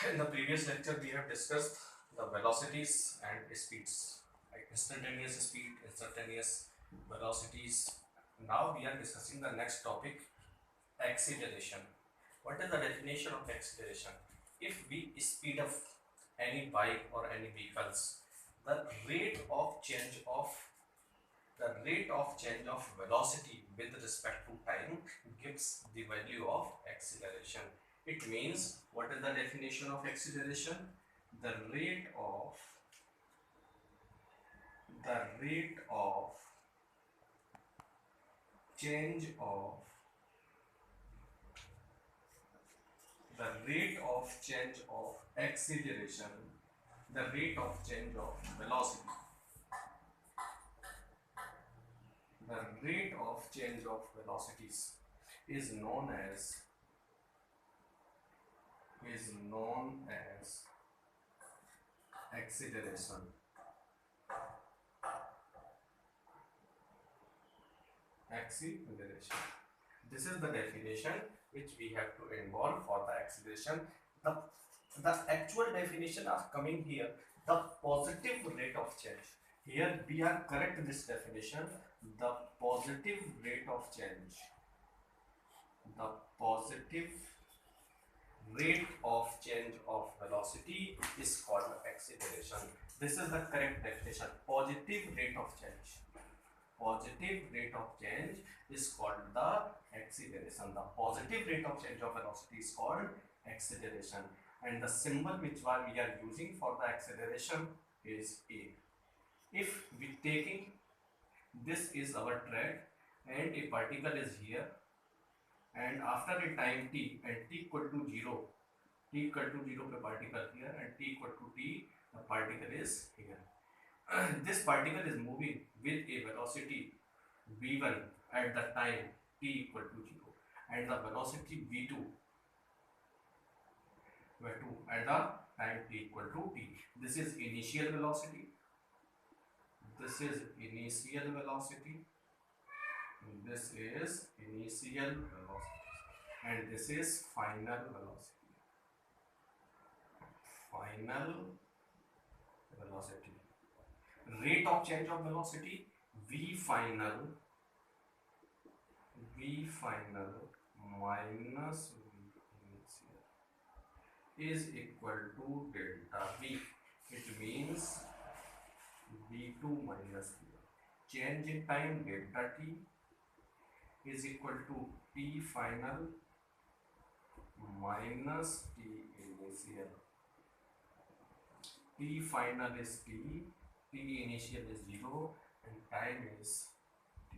In the previous lecture, we have discussed the velocities and speeds, like instantaneous speed, instantaneous velocities. Now we are discussing the next topic, acceleration. What is the definition of acceleration? If we speed up any bike or any vehicles, the rate of change of velocity with respect to time gives the value of acceleration. It means, what is the definition of acceleration? The rate of change of acceleration, the rate of change of velocity, the rate of change of velocities is known as acceleration. Acceleration. This is the definition which we have to involve for the acceleration. The actual definition are coming here. The positive rate of change. Here we are correct this definition. The positive rate of change. The positive rate of change of velocity is called acceleration. This is the correct definition. Positive rate of change. Positive rate of change is called the acceleration. The positive rate of change of velocity is called acceleration. And the symbol which we are using for the acceleration is A. If we taking this is our track and a particle is here, and after a time t and t equal to 0, the particle here, and t equal to t, the particle is here. This particle is moving with a velocity v1 at the time t equal to 0 and the velocity v2 at the time t equal to t. This is initial velocity. This is initial velocity. This is initial velocity. And this is final velocity. Final velocity. Rate of change of velocity v final minus v initial is equal to delta v. It means v2 minus v. Change in time delta t is equal to t final minus t initial. T final is t, t initial is 0, and time is t.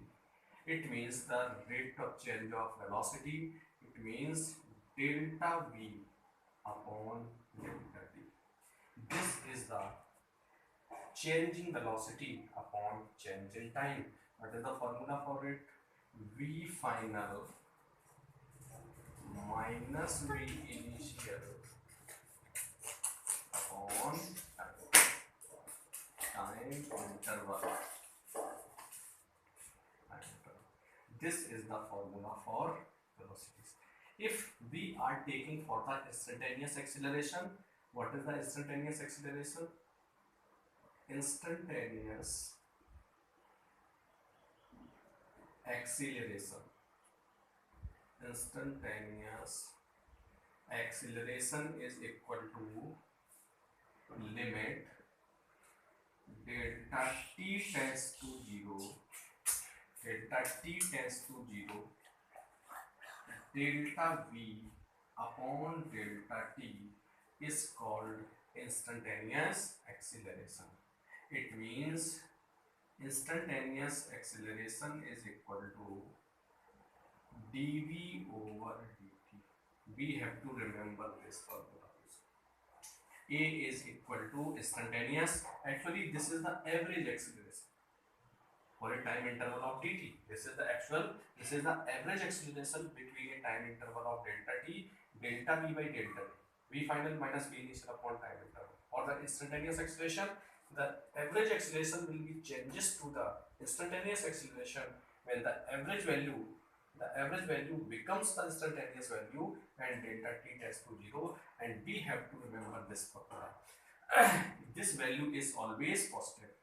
It means the rate of change of velocity, it means delta v upon delta t. This is the changing velocity upon change in time. What is the formula for it? V final minus v initial upon time interval. This is the formula for velocities. If we are taking for the instantaneous acceleration, what is the instantaneous acceleration? Instantaneous acceleration. Instantaneous acceleration is equal to limit delta t tends to 0, delta t tends to 0, delta v upon delta t is called instantaneous acceleration. It means instantaneous acceleration is equal to dv over dt. We have to remember this formula. A is equal to instantaneous. Actually, this is the average acceleration for a time interval of dt. This is the average acceleration between a time interval of delta t, delta v by delta t. V final minus v initial upon time interval. For the instantaneous acceleration, the average acceleration will be changes to the instantaneous acceleration when the average value the average value becomes the instantaneous value and delta t tends to 0, and we have to remember this formula. This value is always positive.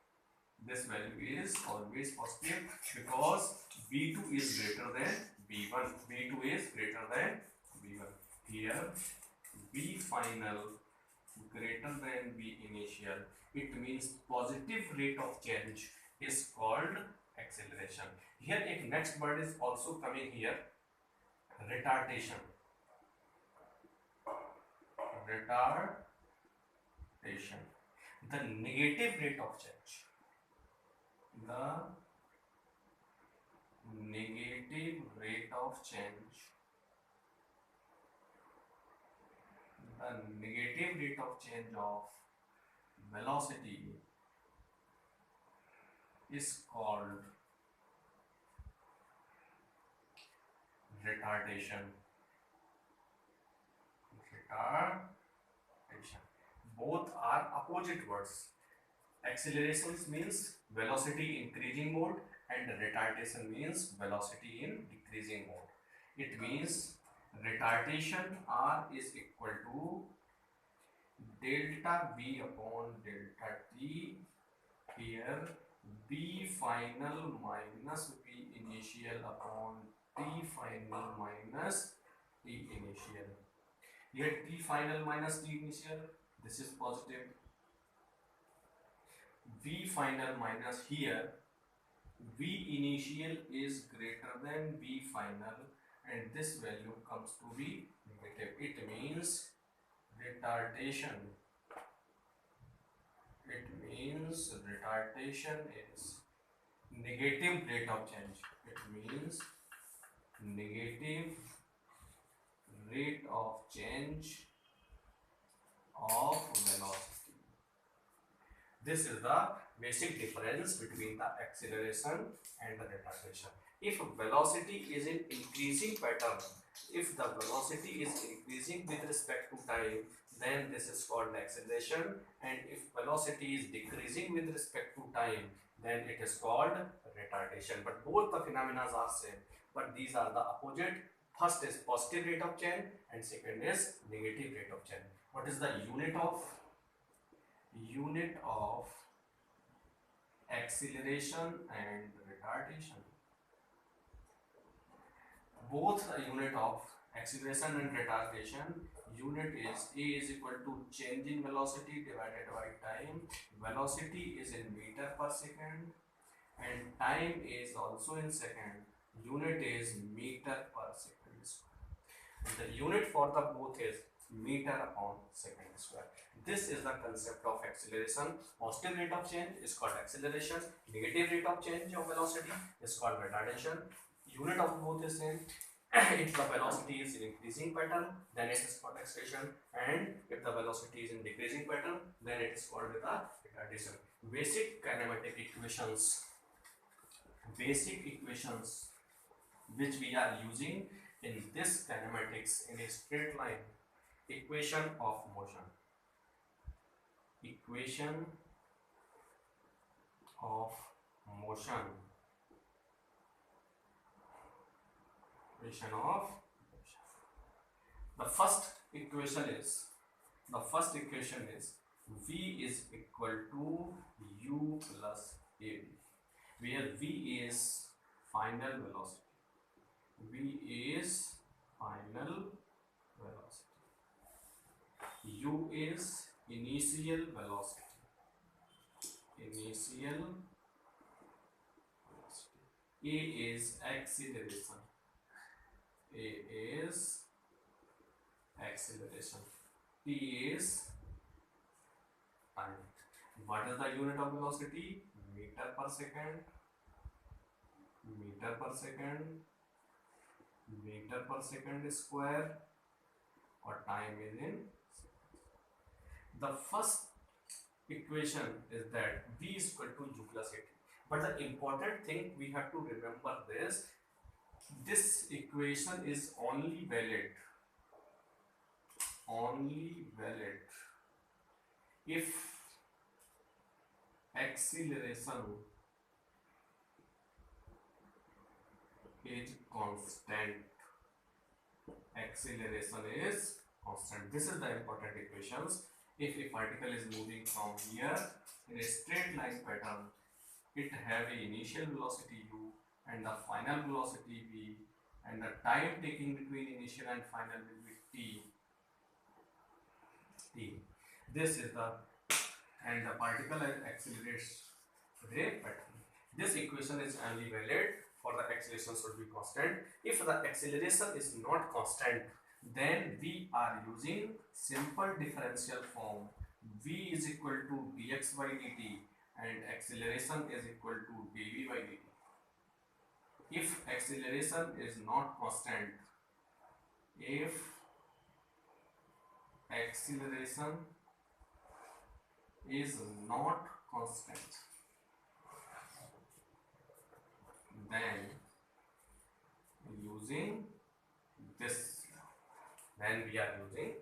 This value is always positive because V2 is greater than V1. V2 is greater than V1. Here V final greater than V initial. It means positive rate of change is called acceleration. Here a next word is also coming here, retardation. Retardation. The negative rate of change. The negative rate of change. The negative rate of change of velocity is called retardation. Retardation. Both are opposite words. Acceleration means velocity increasing mode and retardation means velocity in decreasing mode. It means retardation R is equal to delta V upon delta T. Here V final minus V initial upon T final minus T initial. Here T final minus T initial, this is positive. V final minus here V initial is greater than V final, and this value comes to be negative. It means retardation. It means retardation is negative rate of change. It means negative rate of change of velocity. This is the basic difference between the acceleration and the retardation. If velocity is in increasing pattern, if the velocity is increasing with respect to time, then this is called acceleration, and if velocity is decreasing with respect to time, then it is called retardation. But both the phenomena are same, but these are the opposite. First is positive rate of change and second is negative rate of change. What is the unit of acceleration and retardation? Both the unit of acceleration and retardation, unit is A is equal to change in velocity divided by time. Velocity is in meter per second and time is also in second. Unit is meter per second square. The unit for the both is meter upon second square. This is the concept of acceleration. Positive rate of change is called acceleration. Negative rate of change of velocity is called retardation. Unit of both is same. If the velocity is in increasing pattern, then it is called acceleration, and if the velocity is in decreasing pattern, then it is called retardation. Basic kinematic equations. Basic equations which we are using in this kinematics in a straight line. Equation of motion. Equation of motion. Equation of motion. The first equation is V is equal to U plus AB, where V is final velocity. V is final velocity. U is initial velocity. Initial velocity. A is acceleration. A is acceleration. T is time. What is the unit of velocity? Meter per second. Meter per second. Meter per second square, or time is in seconds. The first equation is that V is equal to U plus AT. But the important thing we have to remember this equation is only valid if acceleration is constant. Acceleration is constant. This is the important equations. If a particle is moving from here in a straight line pattern, it have a initial velocity u and the final velocity v, and the time taken between initial and final will be t. This is the, and the particle accelerates rate pattern. This equation is only valid for the acceleration should be constant. If the acceleration is not constant, then we are using simple differential form. V is equal to dx by dt and acceleration is equal to dv by dt. If acceleration is not constant, if acceleration is not constant, then using this, then we are using